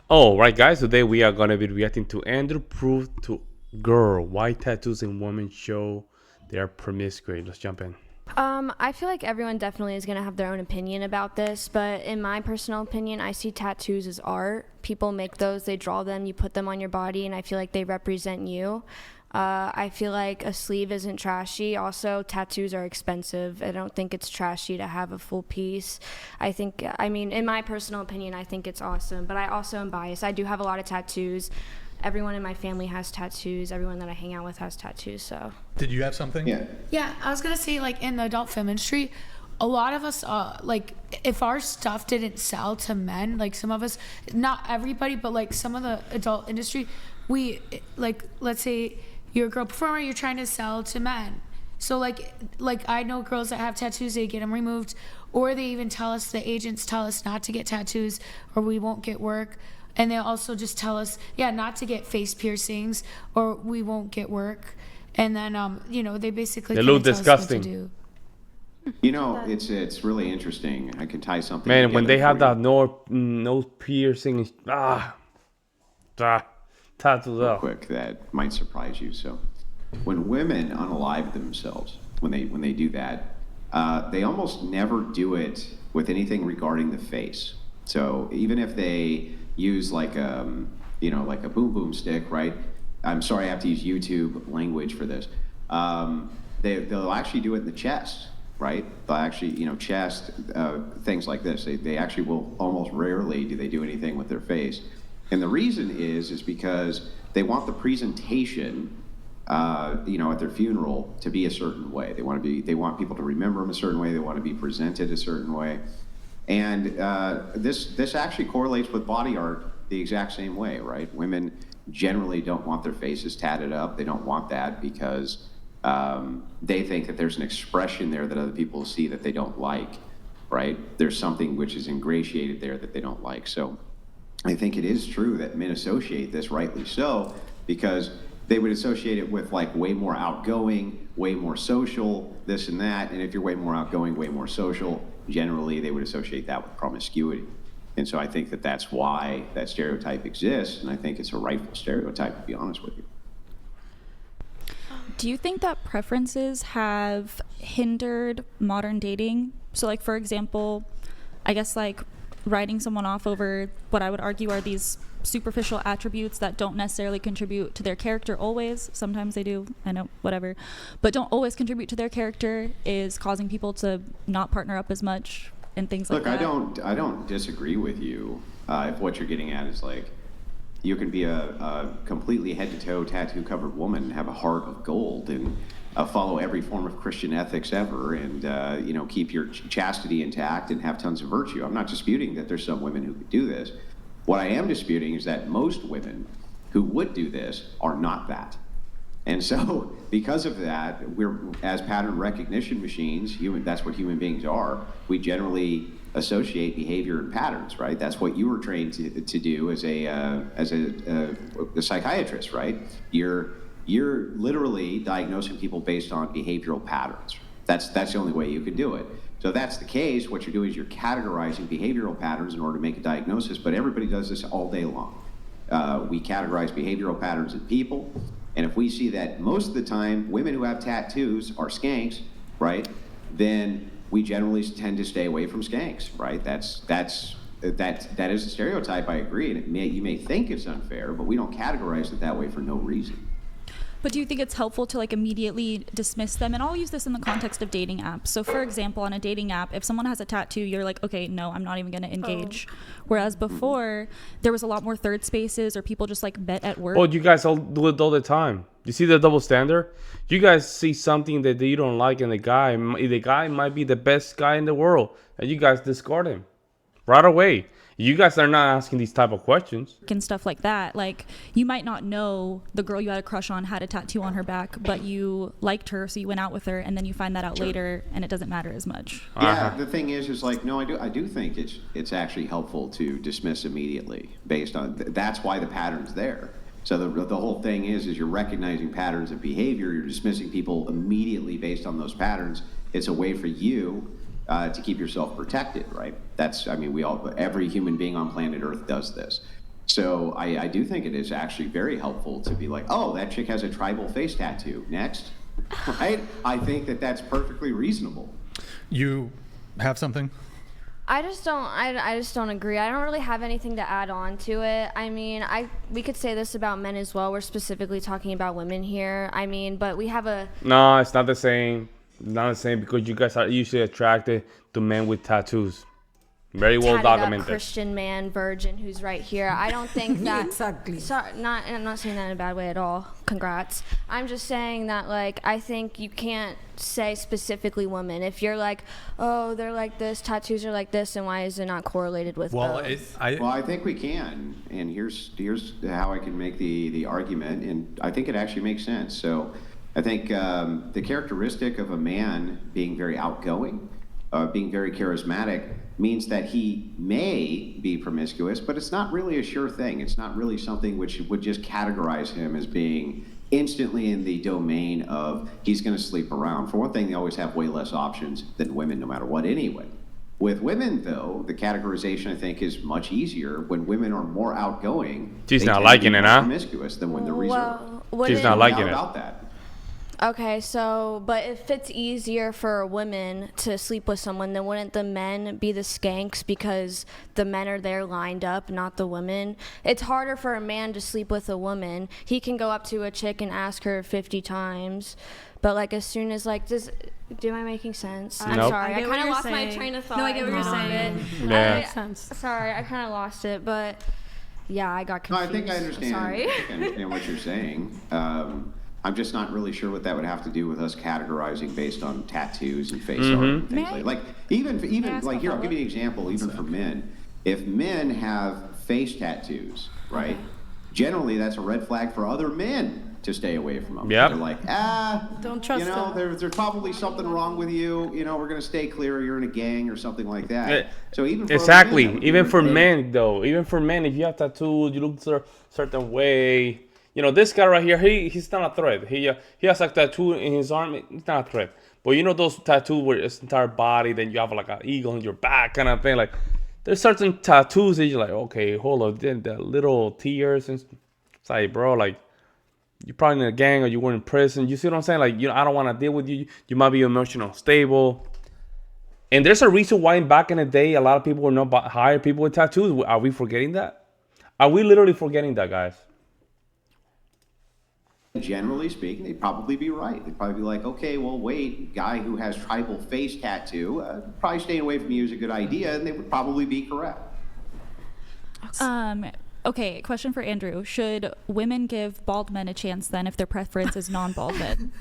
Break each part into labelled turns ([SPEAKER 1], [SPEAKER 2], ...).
[SPEAKER 1] Oh, right, guys. Today we are gonna be reacting to Andrew prove to girl why tattoos in women show their promiscuity. Let's jump in.
[SPEAKER 2] I feel like everyone definitely is going to have their own opinion about this, but in my personal opinion, I see tattoos as art. People make those, they draw them, you put them on your body, and I feel like they represent you. I feel like a sleeve isn't trashy. Also, tattoos are expensive. I don't think it's trashy to have a full piece. In my personal opinion, I think it's awesome, but I also am biased. I do have a lot of tattoos. Everyone in my family has tattoos. Everyone that I hang out with has tattoos, so.
[SPEAKER 3] Did you have something?
[SPEAKER 4] Yeah.
[SPEAKER 5] Yeah, I was gonna say, like, in the adult film industry, a lot of us, like, if our stuff didn't sell to men, like, some of us, not everybody, but like some of the adult industry, we, like, let's say you're a girl performer, you're trying to sell to men. So like I know girls that have tattoos, they get them removed, or they even tell us, the agents tell us not to get tattoos, or we won't get work. And they also just tell us, yeah, not to get face piercings, or we won't get work. And then, they basically
[SPEAKER 1] They
[SPEAKER 5] kinda
[SPEAKER 1] look
[SPEAKER 5] tell us
[SPEAKER 1] disgusting.
[SPEAKER 5] what to do.
[SPEAKER 4] You know, it's really interesting. I can tie something.
[SPEAKER 1] Man, when they
[SPEAKER 4] together
[SPEAKER 1] have
[SPEAKER 4] for
[SPEAKER 1] that nose piercing, tattoos
[SPEAKER 4] you real
[SPEAKER 1] up.
[SPEAKER 4] quick that might surprise you. So, when women unalive themselves, when they do that, they almost never do it with anything regarding the face. So even if they use like like a boom boom stick, right? I'm sorry, I have to use YouTube language for this. They'll actually do it in the chest, right? They'll actually, chest, things like this. They actually will almost rarely do they do anything with their face. And the reason is because they want the presentation, at their funeral to be a certain way. They want people to remember them a certain way. They want to be presented a certain way. And this actually correlates with body art the exact same way, right? Women generally don't want their faces tatted up. They don't want that because they think that there's an expression there that other people see that they don't like, right? There's something which is ingratiated there that they don't like. So I think it is true that men associate this, rightly so, because they would associate it with like way more outgoing, way more social, this and that. And if you're way more outgoing, way more social, generally they would associate that with promiscuity. And so I think that that's why that stereotype exists. And I think it's a rightful stereotype, to be honest with you.
[SPEAKER 6] Do you think that preferences have hindered modern dating? So, like, for example, I guess, like, writing someone off over what I would argue are these superficial attributes that don't necessarily contribute to their character always. Sometimes they do, I know, whatever. But don't always contribute to their character is causing people to not partner up as much and things like that.
[SPEAKER 4] Look, I don't disagree with you if what you're getting at is like, you can be a completely head-to-toe tattoo-covered woman and have a heart of gold and follow every form of Christian ethics ever and, keep your chastity intact and have tons of virtue. I'm not disputing that there's some women who could do this. What I am disputing is that most women who would do this are not that. And so because of that, we're, as pattern recognition machines, that's what human beings are, we generally associate behavior and patterns, right? That's what you were trained to do as a psychiatrist, right? You're literally diagnosing people based on behavioral patterns. That's the only way you can do it. So if that's the case, what you're doing is you're categorizing behavioral patterns in order to make a diagnosis, but everybody does this all day long. We categorize behavioral patterns in people, and if we see that most of the time women who have tattoos are skanks, right, then we generally tend to stay away from skanks, right? That is a stereotype, I agree, and you may think it's unfair, but we don't categorize it that way for no reason.
[SPEAKER 6] But do you think it's helpful to like immediately dismiss them? And I'll use this in the context of dating apps. So for example, on a dating app, if someone has a tattoo, you're like, okay, no, I'm not even going to engage. Whereas before, there was a lot more third spaces or people just like met at work.
[SPEAKER 1] Oh, you guys all do it all the time. You see the double standard? You guys see something that you don't like in the guy might be the best guy in the world, and you guys discard him right away. You guys are not asking these type of questions.
[SPEAKER 6] And stuff like that. Like, you might not know the girl you had a crush on had a tattoo on her back, but you liked her, so you went out with her, and then you find that out later, and it doesn't matter as much.
[SPEAKER 4] Yeah, the thing is like, no, I do think it's actually helpful to dismiss immediately based on that's why the pattern's there. So the whole thing is you're recognizing patterns of behavior, you're dismissing people immediately based on those patterns. It's a way for you to keep yourself protected, right? Every human being on planet Earth does this. So I do think it is actually very helpful to be like, oh, that chick has a tribal face tattoo. Next, right? I think that that's perfectly reasonable.
[SPEAKER 3] You have something?
[SPEAKER 2] I just don't agree. I don't really have anything to add on to it. I mean, we could say this about men as well. We're specifically talking about women here. I mean, but we have a...
[SPEAKER 1] No, it's not the same. Not the same because you guys are usually attracted to men with tattoos. Very well
[SPEAKER 2] tatted up
[SPEAKER 1] documented.
[SPEAKER 2] Christian man, virgin, who's right here. I don't think that...
[SPEAKER 7] Exactly.
[SPEAKER 2] Sorry, I'm not saying that in a bad way at all. Congrats. I'm just saying that, like, I think you can't say specifically women. If you're like, oh, they're like this, tattoos are like this, and why is it not correlated with both?
[SPEAKER 4] Well, I think we can, and here's how I can make the argument, and I think it actually makes sense. So I think the characteristic of a man being very outgoing, being very charismatic, means that he may be promiscuous, but it's not really a sure thing. It's not really something which would just categorize him as being instantly in the domain of he's going to sleep around. For one thing, they always have way less options than women, no matter what anyway. With women, though, the categorization, I think, is much easier. When women are more outgoing,
[SPEAKER 1] She's
[SPEAKER 4] they
[SPEAKER 1] not
[SPEAKER 4] tend to
[SPEAKER 1] liking
[SPEAKER 4] be
[SPEAKER 1] it,
[SPEAKER 4] more
[SPEAKER 1] huh?
[SPEAKER 4] promiscuous than when they're reserved.
[SPEAKER 1] She's not liking
[SPEAKER 4] No
[SPEAKER 1] it.
[SPEAKER 4] doubt about that.
[SPEAKER 2] Okay, so, but if it's easier for women to sleep with someone, then wouldn't the men be the skanks because the men are there lined up, not the women? It's harder for a man to sleep with a woman. He can go up to a chick and ask her 50 times, but like as soon as like, am I making sense? I'm
[SPEAKER 1] Nope.
[SPEAKER 2] sorry, I
[SPEAKER 7] get what
[SPEAKER 2] kind of
[SPEAKER 7] you're
[SPEAKER 2] lost my
[SPEAKER 7] saying.
[SPEAKER 2] train of thought.
[SPEAKER 7] No, I get what you're
[SPEAKER 2] in the middle of
[SPEAKER 7] saying.
[SPEAKER 2] it.
[SPEAKER 1] Yeah.
[SPEAKER 7] Makes sense.
[SPEAKER 2] Sorry, I kind of lost it, but yeah, I got
[SPEAKER 4] No,
[SPEAKER 2] confused.
[SPEAKER 4] I think I understand.
[SPEAKER 2] Sorry.
[SPEAKER 4] I think I understand what you're saying. I'm just not really sure what that would have to do with us categorizing based on tattoos and face art and things like even like here, I'll give you an example. Even for men, if men have face tattoos, right? Generally, that's a red flag for other men to stay away from them.
[SPEAKER 1] Yep.
[SPEAKER 4] They're like,
[SPEAKER 7] Don't trust them.
[SPEAKER 4] there's probably something wrong with you. We're gonna stay clear. You're in a gang or something like that. So even for
[SPEAKER 1] Exactly.
[SPEAKER 4] other men, that would be
[SPEAKER 1] Even
[SPEAKER 4] a
[SPEAKER 1] for
[SPEAKER 4] red flag.
[SPEAKER 1] men, though. Even for men, if you have tattoos, you look a certain way. This guy right here, he's not a threat. He has like tattoo in his arm. It's not a threat. But those tattoos where it's entire body, then you have like an eagle on your back kind of thing. Like there's certain tattoos that you're like, okay, hold on, then the little tears and it's like, bro, like you're probably in a gang or you were in prison. You see what I'm saying? Like I don't want to deal with you. You might be emotional stable. And there's a reason why back in the day, a lot of people were not hire people with tattoos. Are we forgetting that? Are we literally forgetting that, guys?
[SPEAKER 4] Generally speaking, they'd probably be right. They'd probably be like, okay, well, wait, guy who has tribal face tattoo, probably staying away from you is a good idea, and they would probably be correct.
[SPEAKER 6] Okay, question for Andrew. Should women give bald men a chance then if their preference is non-bald men?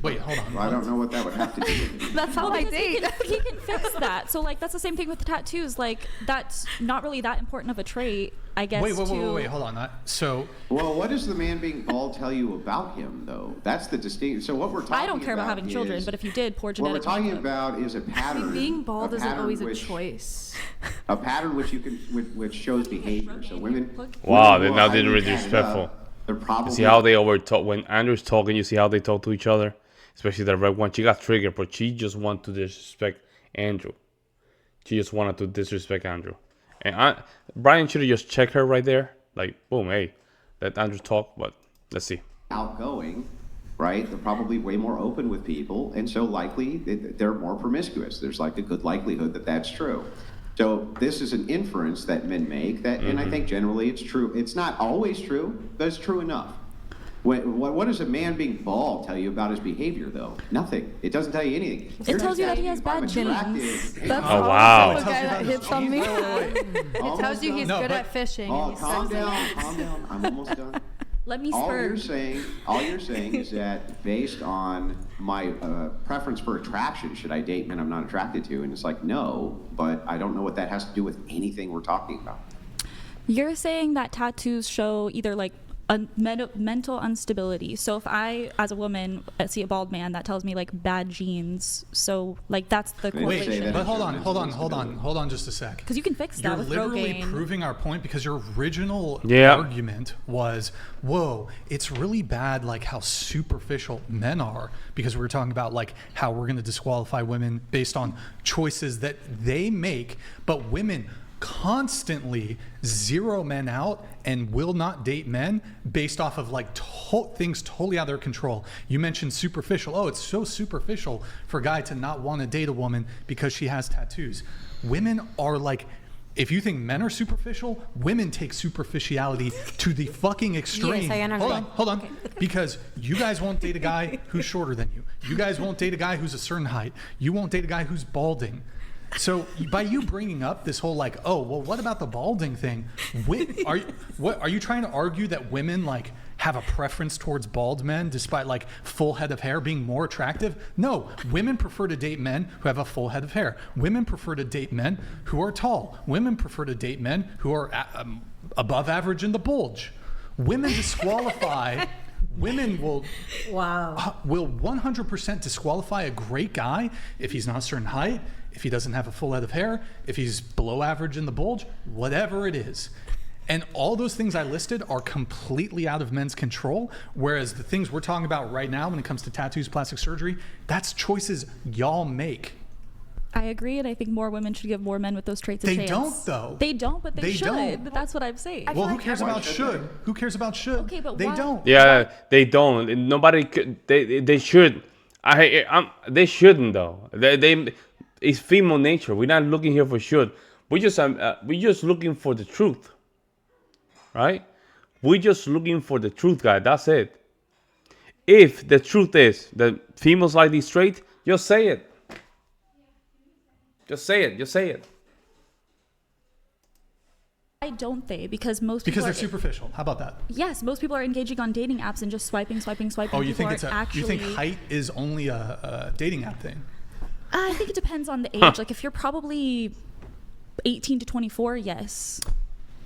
[SPEAKER 3] Wait, hold on.
[SPEAKER 4] Well, I don't know what that would have to do with it.
[SPEAKER 7] That's how I date.
[SPEAKER 6] He can fix that. So like that's the same thing with the tattoos. Like that's not really that important of a trait, I guess.
[SPEAKER 3] Wait, hold on. So
[SPEAKER 4] Well, what does the man being bald tell you about him, though? That's the distinct. So what we're talking about
[SPEAKER 6] I don't care about having children,
[SPEAKER 4] is-
[SPEAKER 6] but if you did, poor
[SPEAKER 4] what
[SPEAKER 6] genetic
[SPEAKER 4] we're talking
[SPEAKER 6] makeup.
[SPEAKER 4] about is a pattern.
[SPEAKER 7] Being bald
[SPEAKER 4] a
[SPEAKER 7] isn't
[SPEAKER 4] pattern
[SPEAKER 7] always a
[SPEAKER 4] which-
[SPEAKER 7] choice.
[SPEAKER 4] A pattern which shows behavior. So women.
[SPEAKER 1] Wow,
[SPEAKER 4] women
[SPEAKER 1] now
[SPEAKER 4] will
[SPEAKER 1] they're
[SPEAKER 4] highly
[SPEAKER 1] disrespectful.
[SPEAKER 4] tatted up. They're probably.
[SPEAKER 1] You see how they overtalk when Andrew's talking. You see how they talk to each other, especially the red one. She got triggered, but she just wanted to disrespect Andrew. She just wanted to disrespect Andrew, and Brian should have just checked her right there. Like, boom, hey, let Andrew talk. But let's see.
[SPEAKER 4] Outgoing, right? They're probably way more open with people, and so likely they're more promiscuous. There's like a good likelihood that that's true. So this is an inference that men make that, and I think generally it's true. It's not always true, but it's true enough. What does a man being bald tell you about his behavior, though? Nothing. It doesn't tell you anything.
[SPEAKER 6] It tells you that he has bad
[SPEAKER 7] genes. That's
[SPEAKER 1] Oh, wow.
[SPEAKER 7] the guy that hits on me.
[SPEAKER 4] It
[SPEAKER 7] It tells you he's good at fishing.
[SPEAKER 4] Oh,
[SPEAKER 7] and he's
[SPEAKER 4] calm
[SPEAKER 7] sexy.
[SPEAKER 4] down. I'm almost done.
[SPEAKER 6] Let me
[SPEAKER 4] All
[SPEAKER 6] spur.
[SPEAKER 4] you're saying is that based on my preference for attraction, should I date men I'm not attracted to? And it's like, no, but I don't know what that has to do with anything we're talking about.
[SPEAKER 6] You're saying that tattoos show either like a mental instability. So if I, as a woman, see a bald man, that tells me like bad genes. So like that's the
[SPEAKER 4] They say
[SPEAKER 6] correlation.
[SPEAKER 4] that-
[SPEAKER 3] But hold on just a sec.
[SPEAKER 6] Because you can fix that
[SPEAKER 3] You're
[SPEAKER 6] with
[SPEAKER 3] literally
[SPEAKER 6] Rogaine.
[SPEAKER 3] proving our point because your original
[SPEAKER 1] Yeah.
[SPEAKER 3] argument was, whoa, it's really bad like how superficial men are because we were talking about like how we're going to disqualify women based on choices that they make, but women constantly zero men out and will not date men based off of like things totally out of their control. You mentioned superficial. Oh, it's so superficial for a guy to not want to date a woman because she has tattoos. Women are like, if you think men are superficial, women take superficiality to the fucking extreme.
[SPEAKER 8] Yes, I understand.
[SPEAKER 3] Hold on. Because you guys won't date a guy who's shorter than you. You guys won't date a guy who's a certain height. You won't date a guy who's balding. So by you bringing up this whole like, oh, well, what about the balding thing? Are you trying to argue that women like have a preference towards bald men despite like full head of hair being more attractive? No, women prefer to date men who have a full head of hair. Women prefer to date men who are tall. Women prefer to date men who are above average in the bulge. Women disqualify. Women will 100% disqualify a great guy if he's not a certain height, if he doesn't have a full head of hair, if he's below average in the bulge, whatever it is. And all those things I listed are completely out of men's control, whereas the things we're talking about right now when it comes to tattoos, plastic surgery, that's choices y'all make.
[SPEAKER 6] I agree, and I think more women should give more men with those traits a chance.
[SPEAKER 3] They don't, though.
[SPEAKER 6] They don't, but they should.
[SPEAKER 3] don't.
[SPEAKER 6] That's what I'm saying.
[SPEAKER 3] Well, who cares about should? Who cares about should?
[SPEAKER 6] Okay, but
[SPEAKER 3] they
[SPEAKER 6] why?
[SPEAKER 3] don't.
[SPEAKER 1] Yeah, they don't. Nobody could. They should. They shouldn't though. It's female nature. We're not looking here for should. We're just looking for the truth, right? We're just looking for the truth, guys. That's it. If the truth is that females like these traits, just say it. Just say it. Just say it.
[SPEAKER 6] Why don't they? Because most
[SPEAKER 3] Because
[SPEAKER 6] people
[SPEAKER 3] they're superficial. How about that?
[SPEAKER 6] Yes, most people are engaging on dating apps and just swiping.
[SPEAKER 3] Oh, you
[SPEAKER 6] People
[SPEAKER 3] think
[SPEAKER 6] aren't
[SPEAKER 3] you think height is only a dating app thing?
[SPEAKER 6] I think it depends on the age. Like if you're probably 18 to 24, yes.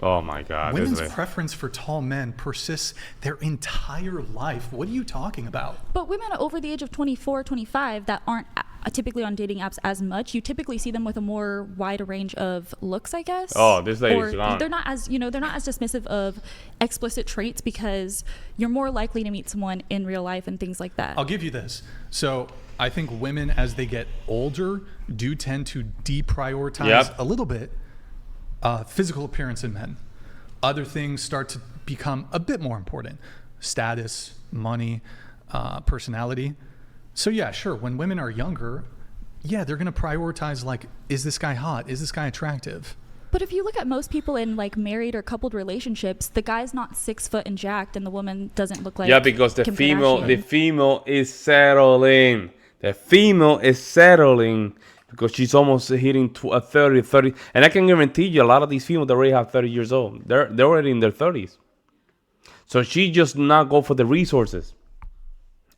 [SPEAKER 1] Oh my God.
[SPEAKER 3] Women's preference for tall men persists their entire life. What are you talking about?
[SPEAKER 6] But women over the age of 24, 25 that aren't typically on dating apps as much, you typically see them with a more wide range of looks, I guess.
[SPEAKER 1] Oh, this lady's
[SPEAKER 6] or
[SPEAKER 1] gone.
[SPEAKER 6] They're not as dismissive of explicit traits because you're more likely to meet someone in real life and things like that.
[SPEAKER 3] I'll give you this. So I think women, as they get older, do tend to deprioritize a little bit physical appearance in men. Other things start to become a bit more important. Status, money, personality. So yeah, sure, when women are younger, yeah, they're going to prioritize like, is this guy hot? Is this guy attractive?
[SPEAKER 6] But if you look at most people in like married or coupled relationships, the guy's not 6 foot and jacked and the woman doesn't look like
[SPEAKER 1] because the
[SPEAKER 6] Kim
[SPEAKER 1] female
[SPEAKER 6] Kardashian.
[SPEAKER 1] is settling. The female is settling because she's almost hitting 30. And I can guarantee you a lot of these females that already have 30 years old. They're already in their 30s. So she just not go for the resources.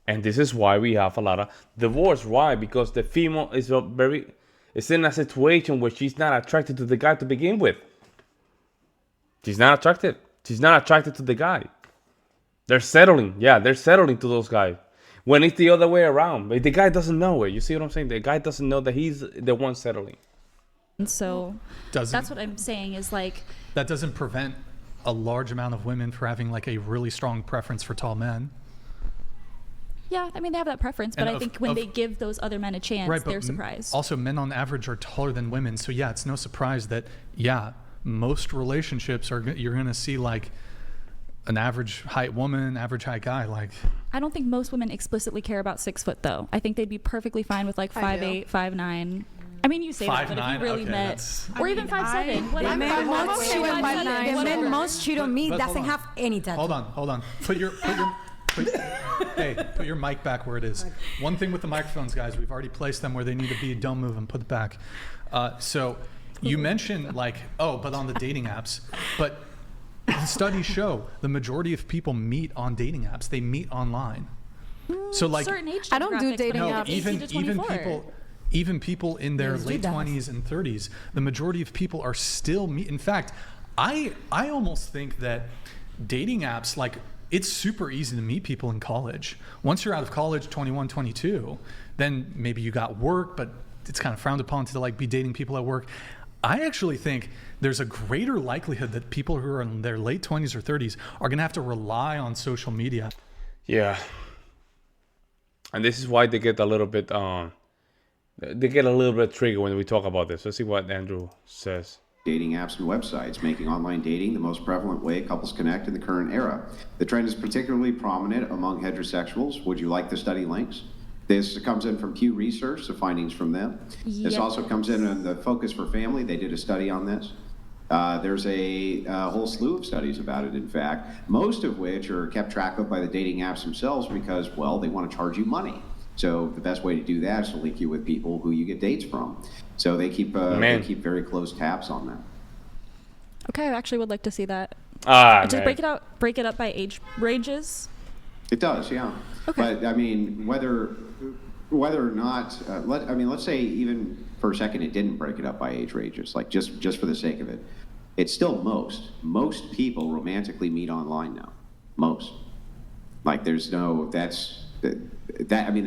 [SPEAKER 1] And this is why we have a lot of divorce. Why? Because the female is in a situation where she's not attracted to the guy to begin with. She's not attracted. She's not attracted to the guy. They're settling. Yeah, they're settling to those guys. When it's the other way around. But the guy doesn't know it. You see what I'm saying? The guy doesn't know that he's the one settling.
[SPEAKER 6] And so that's what I'm saying is like...
[SPEAKER 3] That doesn't prevent a large amount of women from having like a really strong preference for tall men.
[SPEAKER 6] Yeah, I mean, they have that preference, but I think when they give those other men a chance, they're surprised.
[SPEAKER 3] Also, men on average are taller than women. So yeah, it's no surprise that, most relationships you're going to see like an average height woman, average height guy. Like,
[SPEAKER 6] I don't think most women explicitly care about 6 foot though. I think they'd be perfectly fine with like 5'8", 5'9". I mean, you say that, but if you really met, or even 5'7",
[SPEAKER 8] The men most cheat on me doesn't have any tattoo.
[SPEAKER 3] Hold on. Put your mic back where it is. One thing with the microphones, guys, we've already placed them where they need to be. Don't move them. Put it back. So you mentioned like, but on the dating apps, but the studies show the majority of people meet on dating apps. They meet online. So like,
[SPEAKER 6] certain age
[SPEAKER 7] I don't do dating
[SPEAKER 6] demographics,
[SPEAKER 7] apps.
[SPEAKER 3] even people in their late 20s and 30s, the majority of people are still In fact, I almost think that dating apps, like, it's super easy to meet people in college. Once you're out of college, 21, 22, then maybe you got work, but it's kind of frowned upon to like be dating people at work. I actually think there's a greater likelihood that people who are in their late 20s or 30s are going to have to rely on social media.
[SPEAKER 1] Yeah. And this is why they get a little bit triggered when we talk about this. Let's see what Andrew says.
[SPEAKER 4] dating apps and websites, making online dating the most prevalent way couples connect in the current era. The trend is particularly prominent among heterosexuals. Would you like the study links? This comes in from Pew Research, the findings from them. This also comes in on the Focus for Family. They did a study on this. There's a whole slew of studies about it, in fact, most of which are kept track of by the dating apps themselves because, well, they want to charge you money. So the best way to do that is to link you with people who you get dates from. So they keep very close tabs on that.
[SPEAKER 6] Okay, I actually would like to see that.
[SPEAKER 1] Just
[SPEAKER 6] break it up by age ranges.
[SPEAKER 4] It does, yeah.
[SPEAKER 6] Okay.
[SPEAKER 4] But I mean, whether or not, let's say even for a second it didn't break it up by age ranges, like just for the sake of it, it's still most people romantically meet online now. Most. Like that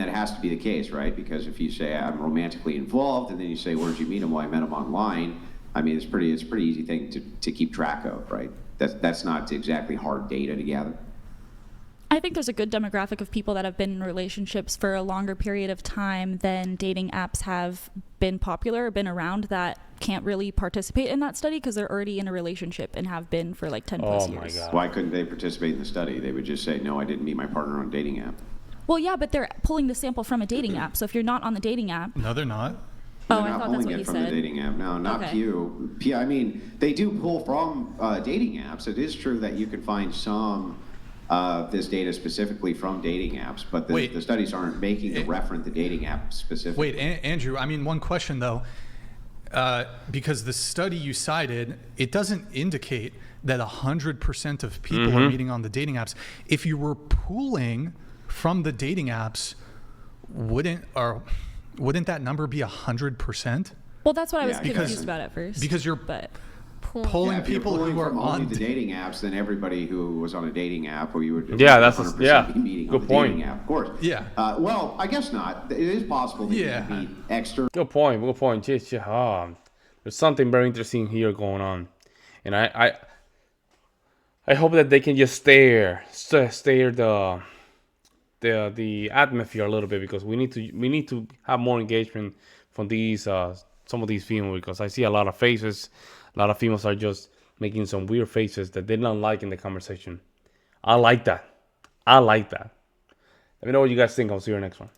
[SPEAKER 4] has to be the case, right? Because if you say I'm romantically involved and then you say where'd you meet him? Well, I met him online. I mean, it's a pretty easy thing to keep track of, right? That's not exactly hard data to gather.
[SPEAKER 6] I think there's a good demographic of people that have been in relationships for a longer period of time than dating apps have been popular or been around that can't really participate in that study because they're already in a relationship and have been for like 10 plus years.
[SPEAKER 1] My God.
[SPEAKER 4] Why couldn't they participate in the study? They would just say, no, I didn't meet my partner on a dating app.
[SPEAKER 6] Well, yeah, but they're pulling the sample from a dating app. So if you're not on the dating app.
[SPEAKER 3] No, they're not.
[SPEAKER 6] Oh,
[SPEAKER 4] They're
[SPEAKER 6] I
[SPEAKER 4] not
[SPEAKER 6] thought that's
[SPEAKER 4] pulling
[SPEAKER 6] what
[SPEAKER 4] it
[SPEAKER 6] you
[SPEAKER 4] from
[SPEAKER 6] said.
[SPEAKER 4] the dating app. No, not
[SPEAKER 6] Okay.
[SPEAKER 4] Pew. I mean, they do pull from dating apps. It is true that you can find some this data specifically from dating apps, but the studies aren't making the reference the dating app specifically.
[SPEAKER 3] Wait, Andrew, I mean, one question though, because the study you cited, it doesn't indicate that 100% of people are meeting on the dating apps. If you were pooling from the dating apps, wouldn't that number be 100%?
[SPEAKER 6] Well, that's what I was
[SPEAKER 4] Yeah,
[SPEAKER 6] confused about at first.
[SPEAKER 3] Because you're pulling
[SPEAKER 4] If you're
[SPEAKER 3] people
[SPEAKER 4] pulling
[SPEAKER 3] who are
[SPEAKER 4] from only
[SPEAKER 3] on
[SPEAKER 4] the dating apps, then everybody who was on a dating app, or you would
[SPEAKER 1] Yeah, that's
[SPEAKER 4] 100% be meeting on
[SPEAKER 1] good
[SPEAKER 4] the
[SPEAKER 1] point.
[SPEAKER 4] dating app, of course.
[SPEAKER 3] Yeah.
[SPEAKER 4] Well, I guess not. It is possible that you
[SPEAKER 3] Yeah.
[SPEAKER 4] can meet external.
[SPEAKER 1] Good point. There's something very interesting here going on, and I hope that they can just stare the atmosphere a little bit because we need to have more engagement from these some of these females because I see a lot of faces. A lot of females are just making some weird faces that they don't like in the conversation. I like that. Let me know what you guys think. I'll see you next one.